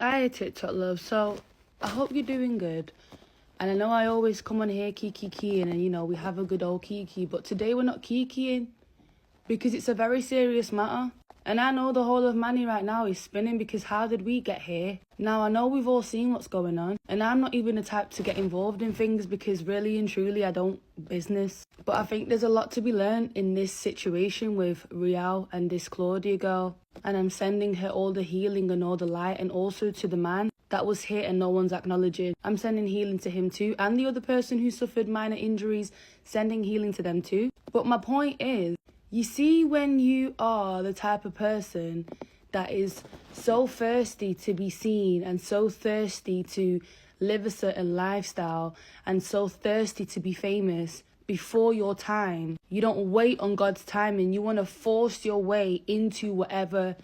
Hi, TikTok love. So, I hope you're doing good. And I know I always come on here kikiing and, we have a good old kiki. But today we're not kikiing because it's a very serious matter. And I know the whole of Manny right now is spinning because how did we get here? Now, I know we've all seen what's going on. And I'm not even the type to get involved in things because really and truly I don't business. But I think there's a lot to be learned in this situation with Rielle and this Claudia girl. And I'm sending her all the healing and all the light, and also to the man that was hit and no one's acknowledging. I'm sending healing to him too, and the other person who suffered minor injuries, sending healing to them too. But my point is, you see, when you are the type of person that is so thirsty to be seen and so thirsty to live a certain lifestyle and so thirsty to be famous before your time, you don't wait on God's timing. You want to force your way into whatever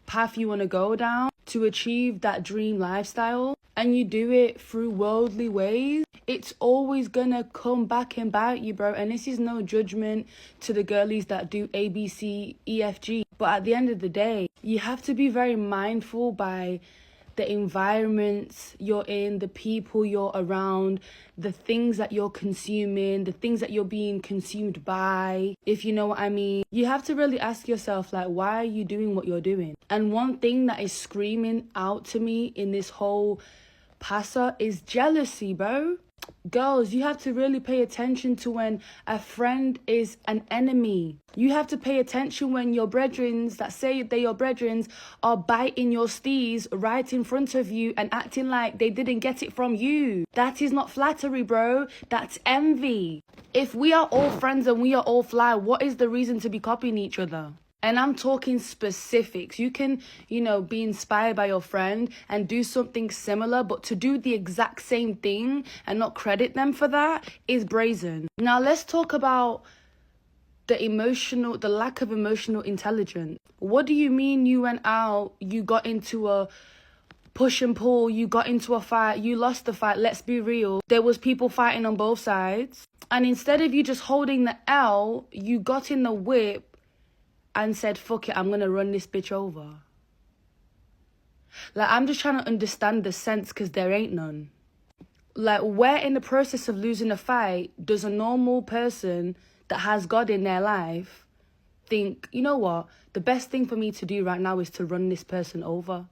path you want to go down to achieve that dream lifestyle, and you do it through worldly ways. It's always gonna come back and bite you, bro. And this is no judgment to the girlies that do A, B, C, E, F, G. But at the end of the day, you have to be very mindful by the environments you're in, the people you're around, the things that you're consuming, the things that you're being consumed by, if you know what I mean. You have to really ask yourself, like, why are you doing what you're doing? And one thing that is screaming out to me in this whole passa is jealousy, bro. Girls, you have to really pay attention to when a friend is an enemy. You have to pay attention when your brethrens that say they're your brethrens are biting your steez right in front of you and acting like they didn't get it from you. That is not flattery, bro. That's envy. If we are all friends and we are all fly, what is the reason to be copying each other? And I'm talking specifics. You can, be inspired by your friend and do something similar, but to do the exact same thing and not credit them for that is brazen. Now, let's talk about the lack of emotional intelligence. What do you mean you went out, you got into a push and pull, you got into a fight, you lost the fight? Let's be real. There was people fighting on both sides. And instead of you just holding the L, you got in the whip and said, fuck it, I'm going to run this bitch over. Like, I'm just trying to understand the sense, because there ain't none. Like, where in the process of losing a fight does a normal person that has God in their life think, you know what, the best thing for me to do right now is to run this person over?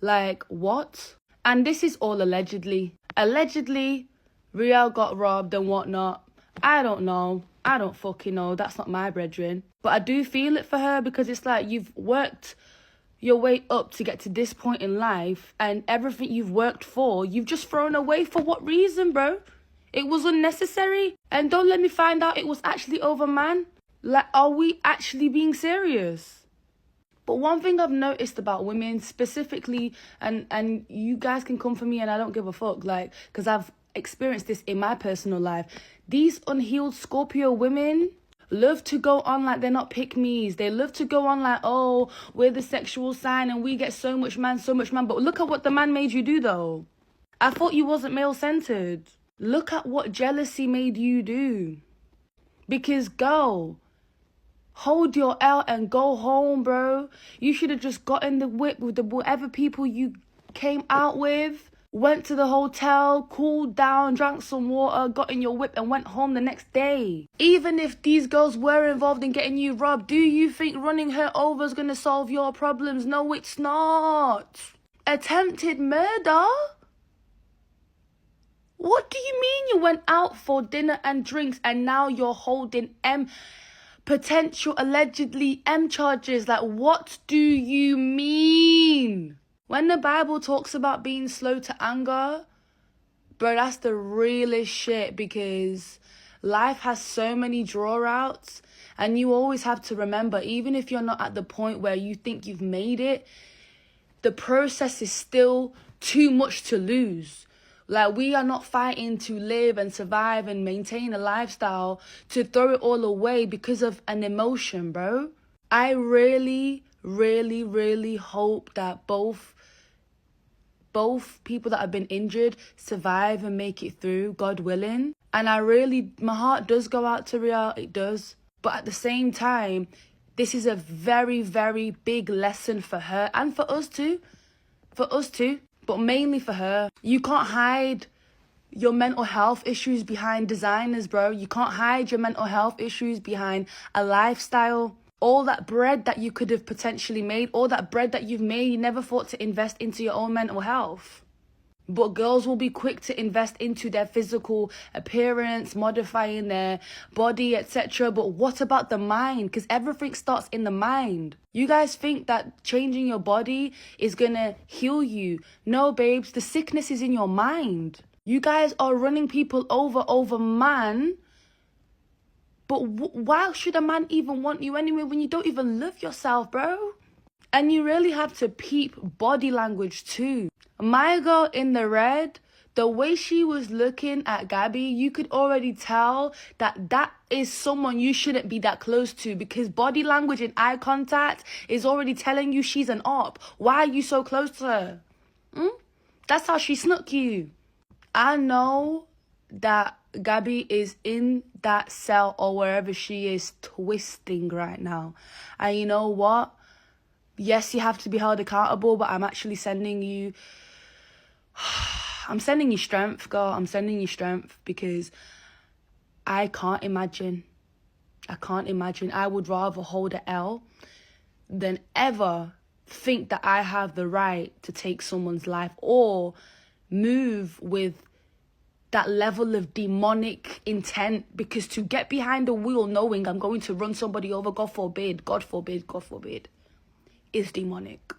Like, what? And this is all allegedly. Allegedly, Rielle got robbed and whatnot. I don't know. I don't fucking know. That's not my brethren. But I do feel it for her, because it's like you've worked your way up to get to this point in life, and everything you've worked for, you've just thrown away. For what reason, bro? It was unnecessary. And don't let me find out it was actually over, man. Like, are we actually being serious? But one thing I've noticed about women specifically, and you guys can come for me and I don't give a fuck, like, because I've experienced this in my personal life. These unhealed Scorpio women love to go on like they're not pick-me's. They love to go on like, oh, we're the sexual sign and we get so much man. But look at what the man made you do, though. I thought you wasn't male-centered. Look at what jealousy made you do. Because, girl, hold your L and go home, bro. You should have just got in the whip with the whatever people you came out with. Went to the hotel, cooled down, drank some water, got in your whip and went home the next day. Even if these girls were involved in getting you robbed, do you think running her over is going to solve your problems? No, it's not. Attempted murder? What do you mean you went out for dinner and drinks and now you're holding potential allegedly M charges? Like, what do you mean? When the Bible talks about being slow to anger, bro, that's the realest shit, because life has so many draw outs, and you always have to remember, even if you're not at the point where you think you've made it, the process is still too much to lose. Like, we are not fighting to live and survive and maintain a lifestyle to throw it all away because of an emotion, bro. I really, really, really hope that both people that have been injured survive and make it through, God willing. And my heart does go out to Rielle, it does. But at the same time, this is a very, very big lesson for her and for us too. For us too, but mainly for her. You can't hide your mental health issues behind designers, bro. You can't hide your mental health issues behind a lifestyle. All that bread that you could have potentially made, all that bread that you've made, you never thought to invest into your own mental health. But girls will be quick to invest into their physical appearance, modifying their body, etc. But what about the mind? Because everything starts in the mind. You guys think that changing your body is going to heal you. No, babes, the sickness is in your mind. You guys are running people over man. But why should a man even want you anyway when you don't even love yourself, bro? And you really have to peep body language too. My girl in the red, the way she was looking at Gabby, you could already tell that is someone you shouldn't be that close to, because body language and eye contact is already telling you she's an op. Why are you so close to her? That's how she snuck you. I know that Gabby is in that cell or wherever she is twisting right now. And you know what? Yes, you have to be held accountable, but I'm actually sending you... I'm sending you strength, girl. I'm sending you strength, because I can't imagine. I would rather hold an L than ever think that I have the right to take someone's life or move with that level of demonic intent, because to get behind the wheel knowing I'm going to run somebody over, God forbid, is demonic.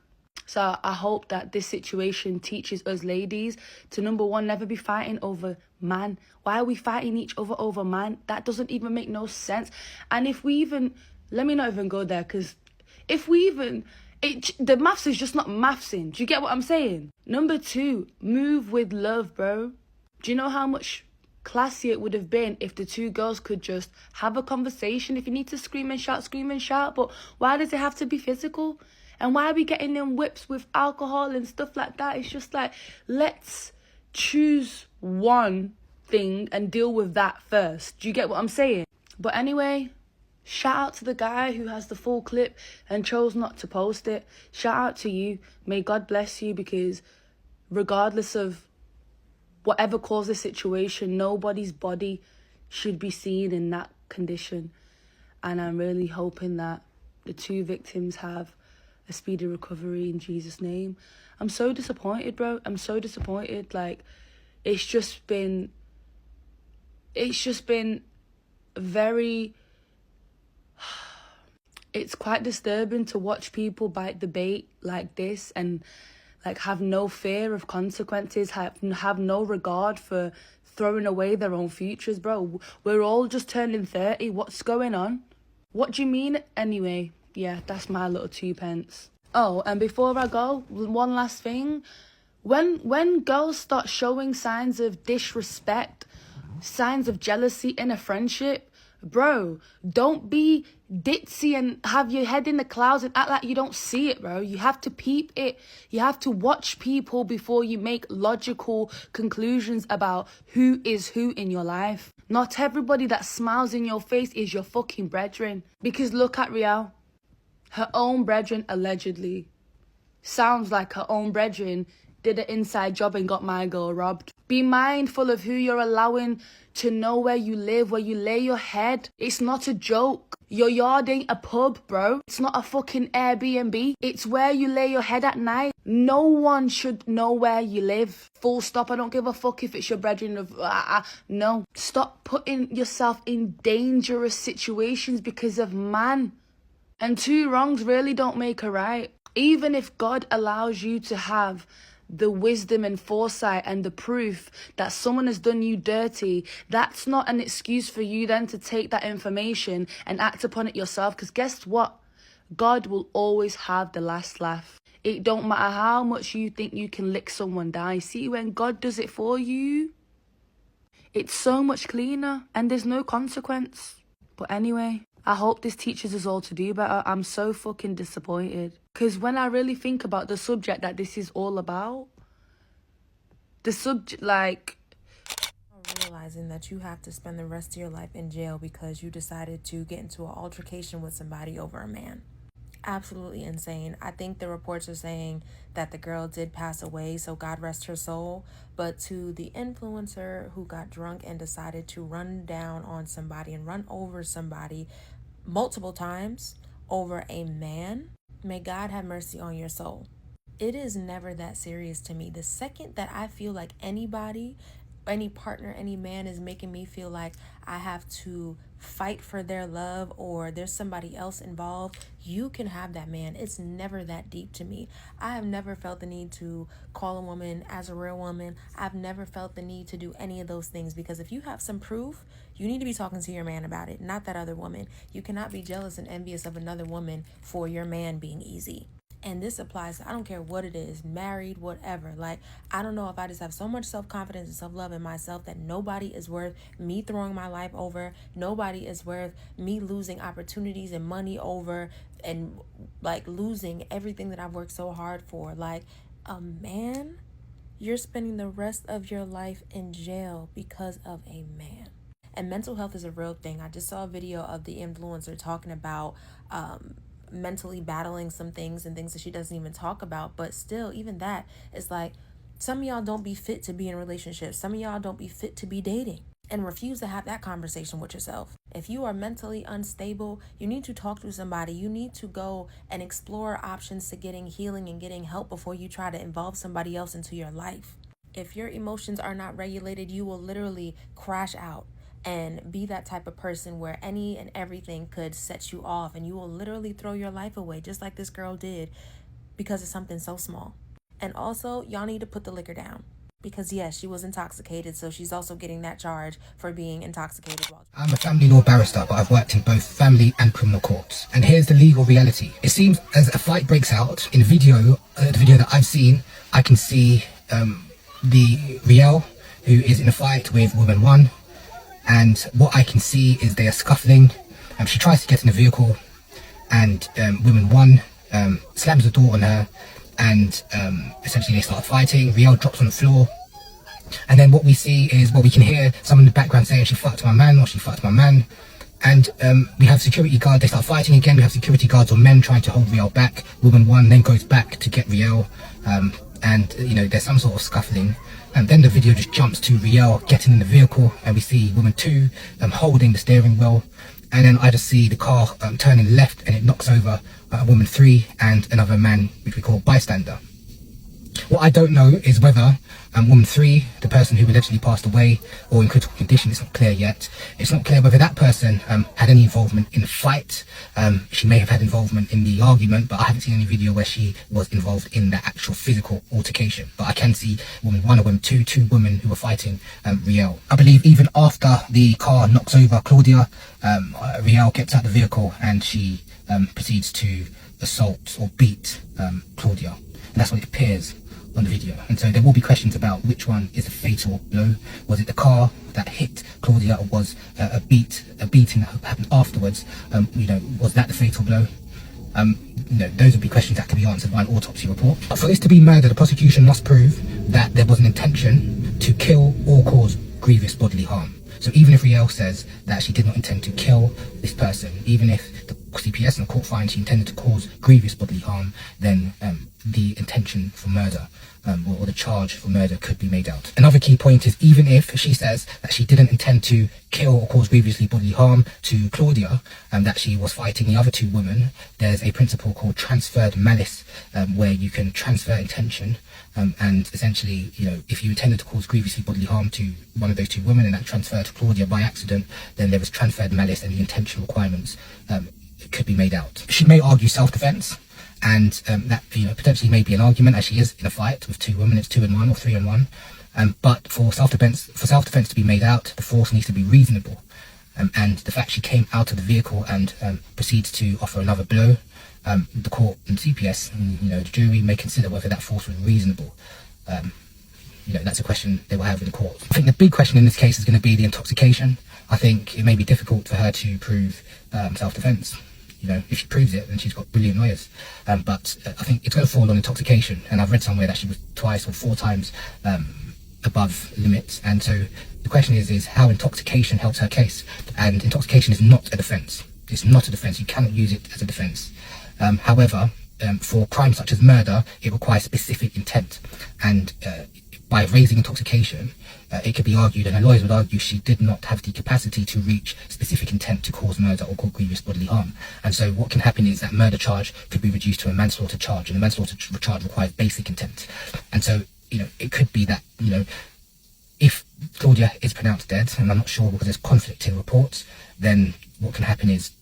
So I hope that this situation teaches us ladies to, number one, never be fighting over man. Why are we fighting each other over man? That doesn't even make no sense. And if we even, let me not even go there, because if we even, the maths is just not mathsing. Do you get what I'm saying? Number two, move with love, bro. Do you know how much classier it would have been if the two girls could just have a conversation? If you need to scream and shout. But why does it have to be physical? And why are we getting them whips with alcohol and stuff like that? It's just like, let's choose one thing and deal with that first. Do you get what I'm saying? But anyway, shout out to the guy who has the full clip and chose not to post it. Shout out to you. May God bless you, because regardless of whatever caused the situation, nobody's body should be seen in that condition. And I'm really hoping that the two victims have a speedy recovery in Jesus' name. I'm so disappointed, bro. I'm so disappointed. Like, it's just been very... It's quite disturbing to watch people bite the bait like this and like have no fear of consequences, have no regard for throwing away their own futures, bro. We're all just turning 30. What's going on? What do you mean? Anyway, yeah, that's my little 2 pence. Oh, and before I go, one last thing. When girls start showing signs of disrespect, signs of jealousy in a friendship, bro, don't be ditzy and have your head in the clouds and act like you don't see it, bro. You have to peep it. You have to watch people before you make logical conclusions about who is who in your life. Not everybody that smiles in your face is your fucking brethren. Because look at Rielle. Her own brethren allegedly. Sounds like her own brethren did an inside job and got my girl robbed. Be mindful of who you're allowing to know where you live, where you lay your head. It's not a joke. Your yard ain't a pub, bro. It's not a fucking Airbnb. It's where you lay your head at night. No one should know where you live. Full stop. I don't give a fuck if it's your brethren of... no. Stop putting yourself in dangerous situations because of man. And 2 wrongs really don't make a right. Even if God allows you to have the wisdom and foresight and the proof that someone has done you dirty, that's not an excuse for you then to take that information and act upon it yourself. Because guess what? God will always have the last laugh. It don't matter how much you think you can lick someone down. You see, when God does it for you, it's so much cleaner and there's no consequence. But anyway, I hope this teaches us all to do better. I'm so fucking disappointed. Because when I really think about the subject that this is all about, the subject, like... Realizing that you have to spend the rest of your life in jail because you decided to get into an altercation with somebody over a man. Absolutely insane. I think the reports are saying that the girl did pass away, so God rest her soul. But to the influencer who got drunk and decided to run down on somebody and run over somebody multiple times over a man, may God have mercy on your soul. It is never that serious to me. The second that I feel like anybody, any partner, any man is making me feel like I have to fight for their love or there's somebody else involved, you can have that man. It's never that deep to me. I have never felt the need to call a woman as a real woman. I've never felt the need to do any of those things, because if you have some proof, you need to be talking to your man about it, not that other woman. You cannot be jealous and envious of another woman for your man being easy. And this applies to, I don't care what it is, married, whatever. Like, I don't know if I just have so much self-confidence and self-love in myself that nobody is worth me throwing my life over. Nobody is worth me losing opportunities and money over, and like losing everything that I've worked so hard for. Like, a man, you're spending the rest of your life in jail because of a man. And mental health is a real thing. I just saw a video of the influencer talking about mentally battling some things and things that she doesn't even talk about. But still, even that is like, some of y'all don't be fit to be in relationships. Some of y'all don't be fit to be dating, and refuse to have that conversation with yourself. If you are mentally unstable, you need to talk to somebody. You need to go and explore options to getting healing and getting help before you try to involve somebody else into your life. If your emotions are not regulated, you will literally crash out and be that type of person where any and everything could set you off, and you will literally throw your life away, just like this girl did, because of something so small. And also, y'all need to put the liquor down, because yes, she was intoxicated, so she's also getting that charge for being intoxicated. I'm a family law barrister, but I've worked in both family and criminal courts. And here's the legal reality. It seems as a fight breaks out in the video that I've seen, I can see the Rielle, who is in a fight with woman one. And what I can see is they are scuffling. She tries to get in the vehicle, and woman one slams the door on her, and essentially they start fighting. Rielle drops on the floor, and then what we see is, well, we can hear someone in the background saying she fucked my man, or she fucked my man. And we have security guard, they start fighting again. We have security guards or men trying to hold Rielle back. Woman one then goes back to get Rielle, and you know, there's some sort of scuffling. And then the video just jumps to Rielle getting in the vehicle, and we see woman two holding the steering wheel, and then I just see the car turning left, and it knocks over woman three and another man, which we call bystander. What I don't know is whether woman three, the person who allegedly passed away or in critical condition, it's not clear yet. It's not clear whether that person had any involvement in the fight. She may have had involvement in the argument, but I haven't seen any video where she was involved in the actual physical altercation. But I can see woman one or woman two women who were fighting Rielle. I believe even after the car knocks over Claudia, Rielle gets out the vehicle and she proceeds to assault or beat Claudia. And that's what it appears on the video. And so there will be questions about which one is a fatal blow. Was it the car that hit Claudia, or was a beating that happened afterwards? You know, was that the fatal blow? You know, those would be questions that could be answered by an autopsy report. But for this to be murder, the prosecution must prove that there was an intention to kill or cause grievous bodily harm. So even if Rielle says that she did not intend to kill this person, even if the CPS and the court finds she intended to cause grievous bodily harm, then the intention for murder or the charge for murder could be made out. Another key point is, even if she says that she didn't intend to kill or cause grievously bodily harm to Claudia, that she was fighting the other two women, there's a principle called transferred malice, where you can transfer intention, and essentially, you know, if you intended to cause grievously bodily harm to one of those two women and that transferred to Claudia by accident, then there was transferred malice, and the intention requirements could be made out. She may argue self-defense, and that, you know, potentially may be an argument, as she is in a fight with two women. It's 2-on-1 or 3-on-1. But for self-defense to be made out, the force needs to be reasonable. And the fact she came out of the vehicle and proceeds to offer another blow, the court and CPS, and, you know, the jury may consider whether that force was reasonable. You know, that's a question they will have in the court. I think the big question in this case is going to be the intoxication. I think it may be difficult for her to prove self-defense. You know, if she proves it, then she's got brilliant lawyers. But I think it's going to fall on intoxication. And I've read somewhere that she was twice or 4 times above limits. And so the question is how intoxication helps her case. And intoxication is not a defence. It's not a defence. You cannot use it as a defence. However, for crimes such as murder, it requires specific intent, and by raising intoxication, it could be argued, and the lawyers would argue, she did not have the capacity to reach specific intent to cause murder or cause grievous bodily harm. And so what can happen is that murder charge could be reduced to a manslaughter charge, and a manslaughter charge requires basic intent. And so, it could be that, if Claudia is pronounced dead, and I'm not sure because there's conflicting reports, then what can happen is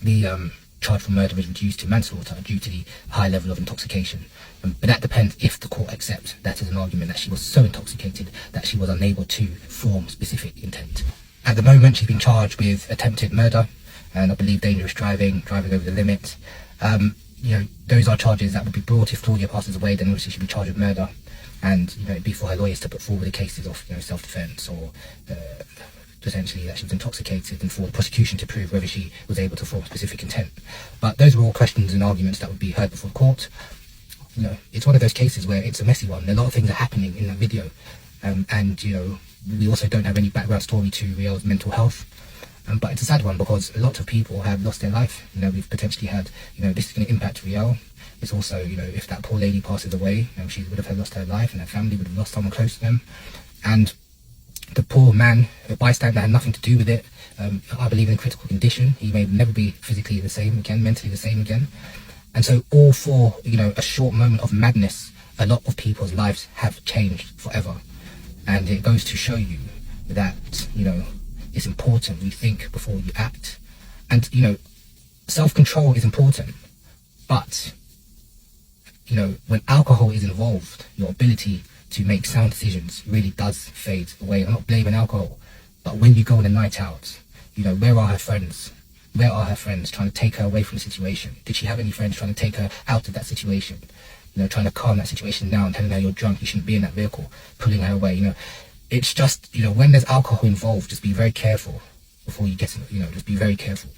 the charge for murder is reduced to manslaughter due to the high level of intoxication. But that depends if the court accepts that as an argument, that she was so intoxicated that she was unable to form specific intent. At the moment, she's been charged with attempted murder, and I believe dangerous driving over the limit. Those are charges that would be brought if Claudia passes away. Then obviously she'll be charged with murder, and it'd be for her lawyers to put forward the cases of self-defense or potentially that she was intoxicated, and for the prosecution to prove whether she was able to form specific intent. But those are all questions and arguments that would be heard before the court. It's one of those cases where it's a messy one. A lot of things are happening in that video, and we also don't have any background story to Rielle's mental health. But it's a sad one because a lot of people have lost their life. We've potentially had, this is going to impact Rielle. It's also, if that poor lady passes away, she would have lost her life, and her family would have lost someone close to them. And the poor man, a bystander, had nothing to do with it. I believe in a critical condition. He may never be physically the same again, mentally the same again. And so all for, a short moment of madness, a lot of people's lives have changed forever. And it goes to show you that, it's important we think before you act. And, self-control is important. But, when alcohol is involved, your ability to make sound decisions really does fade away. I'm not blaming alcohol, but when you go on a night out, where are her friends? Where are her friends trying to take her away from the situation? Did she have any friends trying to take her out of that situation? Trying to calm that situation down, telling her you're drunk, you shouldn't be in that vehicle, pulling her away. It's just, when there's alcohol involved, just be very careful before you get, just be very careful.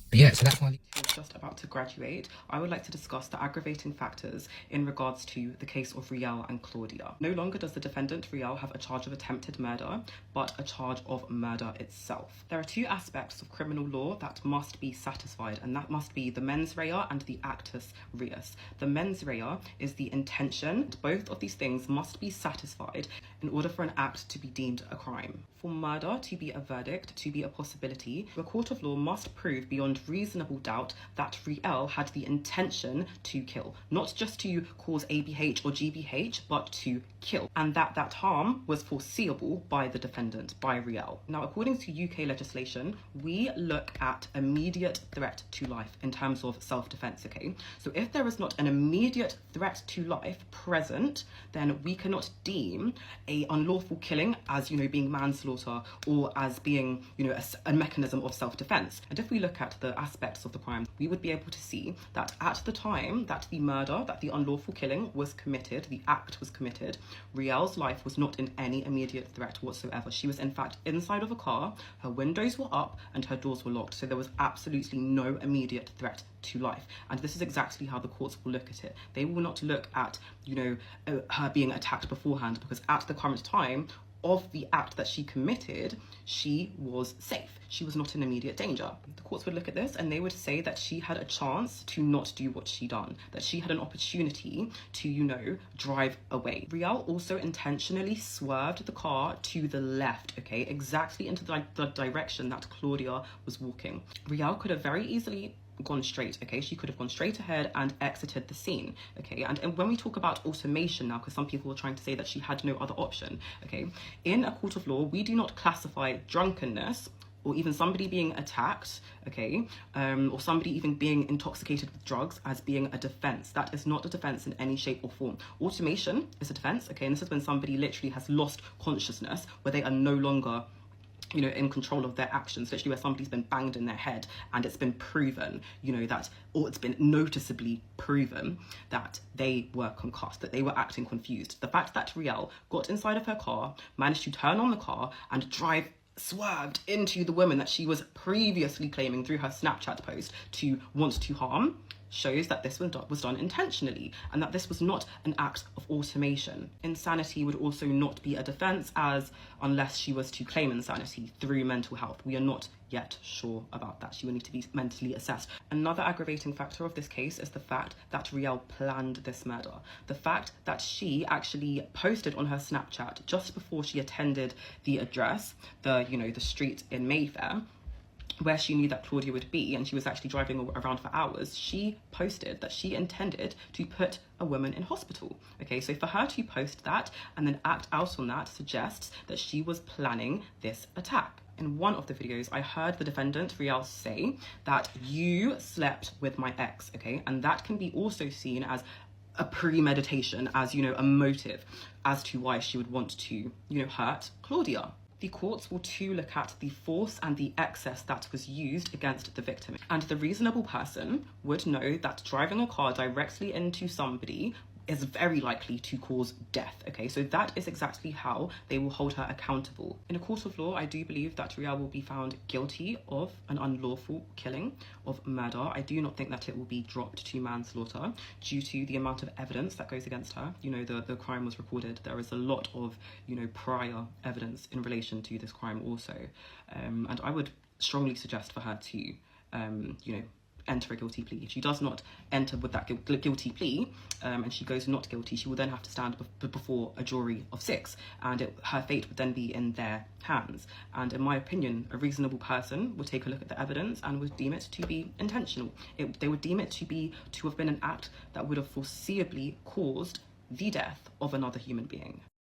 But yeah, so that's my... Just about to graduate, I would like to discuss the aggravating factors in regards to the case of Rielle and Claudia. No longer does the defendant Rielle have a charge of attempted murder, but a charge of murder itself. There are two aspects of criminal law that must be satisfied, and that must be the mens rea and the actus reus. The mens rea is the intention. Both of these things must be satisfied in order for an act to be deemed a crime. For murder to be a verdict, to be a possibility, the court of law must prove beyond reasonable doubt that Rielle had the intention to kill, not just to cause ABH or GBH, but to kill, and that harm was foreseeable by the defendant, by Rielle. Now, according to UK legislation, we look at immediate threat to life in terms of self-defense, okay? So if there is not an immediate threat to life present, then we cannot deem a unlawful killing as, being manslaughter or as being, a mechanism of self-defense. And if we look at the aspects of the crime, we would be able to see that at the time that the murder, that the unlawful killing was committed, the act was committed, Rielle's life was not in any immediate threat whatsoever. She was in fact inside of a car, her windows were up and her doors were locked. So there was absolutely no immediate threat to life. And this is exactly how the courts will look at it. They will not look at, her being attacked beforehand, because at the current time of the act that she committed, she was safe. She was not in immediate danger. The courts would look at this and they would say that she had a chance to not do what she done, that she had an opportunity to, drive away. Rielle also intentionally swerved the car to the left, okay, exactly into the direction that Claudia was walking. Rielle could have very easily gone straight, okay? She could have gone straight ahead and exited the scene, okay? And when we talk about automation now, because some people are trying to say that she had no other option, okay? In a court of law, we do not classify drunkenness or even somebody being attacked, okay, or somebody even being intoxicated with drugs as being a defense. That is not a defense in any shape or form. Automation is a defense, okay? And this is when somebody literally has lost consciousness, where they are no longer in control of their actions, literally where somebody's been banged in their head and it's been proven, that, or it's been noticeably proven that they were concussed, that they were acting confused. The fact that Rielle got inside of her car, managed to turn on the car and swerved into the woman that she was previously claiming through her Snapchat post to want to harm, shows that this was done intentionally and that this was not an act of automation. Insanity would also not be a defense, as unless she was to claim insanity through mental health. We are not yet sure about that. She will need to be mentally assessed. Another aggravating factor of this case is the fact that Rielle planned this murder. The fact that she actually posted on her Snapchat just before she attended the address, the street in Mayfair, where she knew that Claudia would be, and she was actually driving around for hours, she posted that she intended to put a woman in hospital. Okay, so for her to post that and then act out on that suggests that she was planning this attack. In one of the videos, I heard the defendant, Rielle, say that you slept with my ex, okay? And that can be also seen as a premeditation, as, a motive as to why she would want to, hurt Claudia. The courts will too look at the force and the excess that was used against the victim. And the reasonable person would know that driving a car directly into somebody is very likely to cause death, okay? So that is exactly how they will hold her accountable. In a court of law, I do believe that Rielle will be found guilty of an unlawful killing, of murder. I do not think that it will be dropped to manslaughter due to the amount of evidence that goes against her. The crime was recorded. There is a lot of, prior evidence in relation to this crime also. And I would strongly suggest for her to, enter a guilty plea. If she does not enter with that guilty plea and she goes not guilty, she will then have to stand before a jury of 6, and her fate would then be in their hands. And in my opinion, a reasonable person would take a look at the evidence and would deem it to be intentional. They would deem it to have been an act that would have foreseeably caused the death of another human being.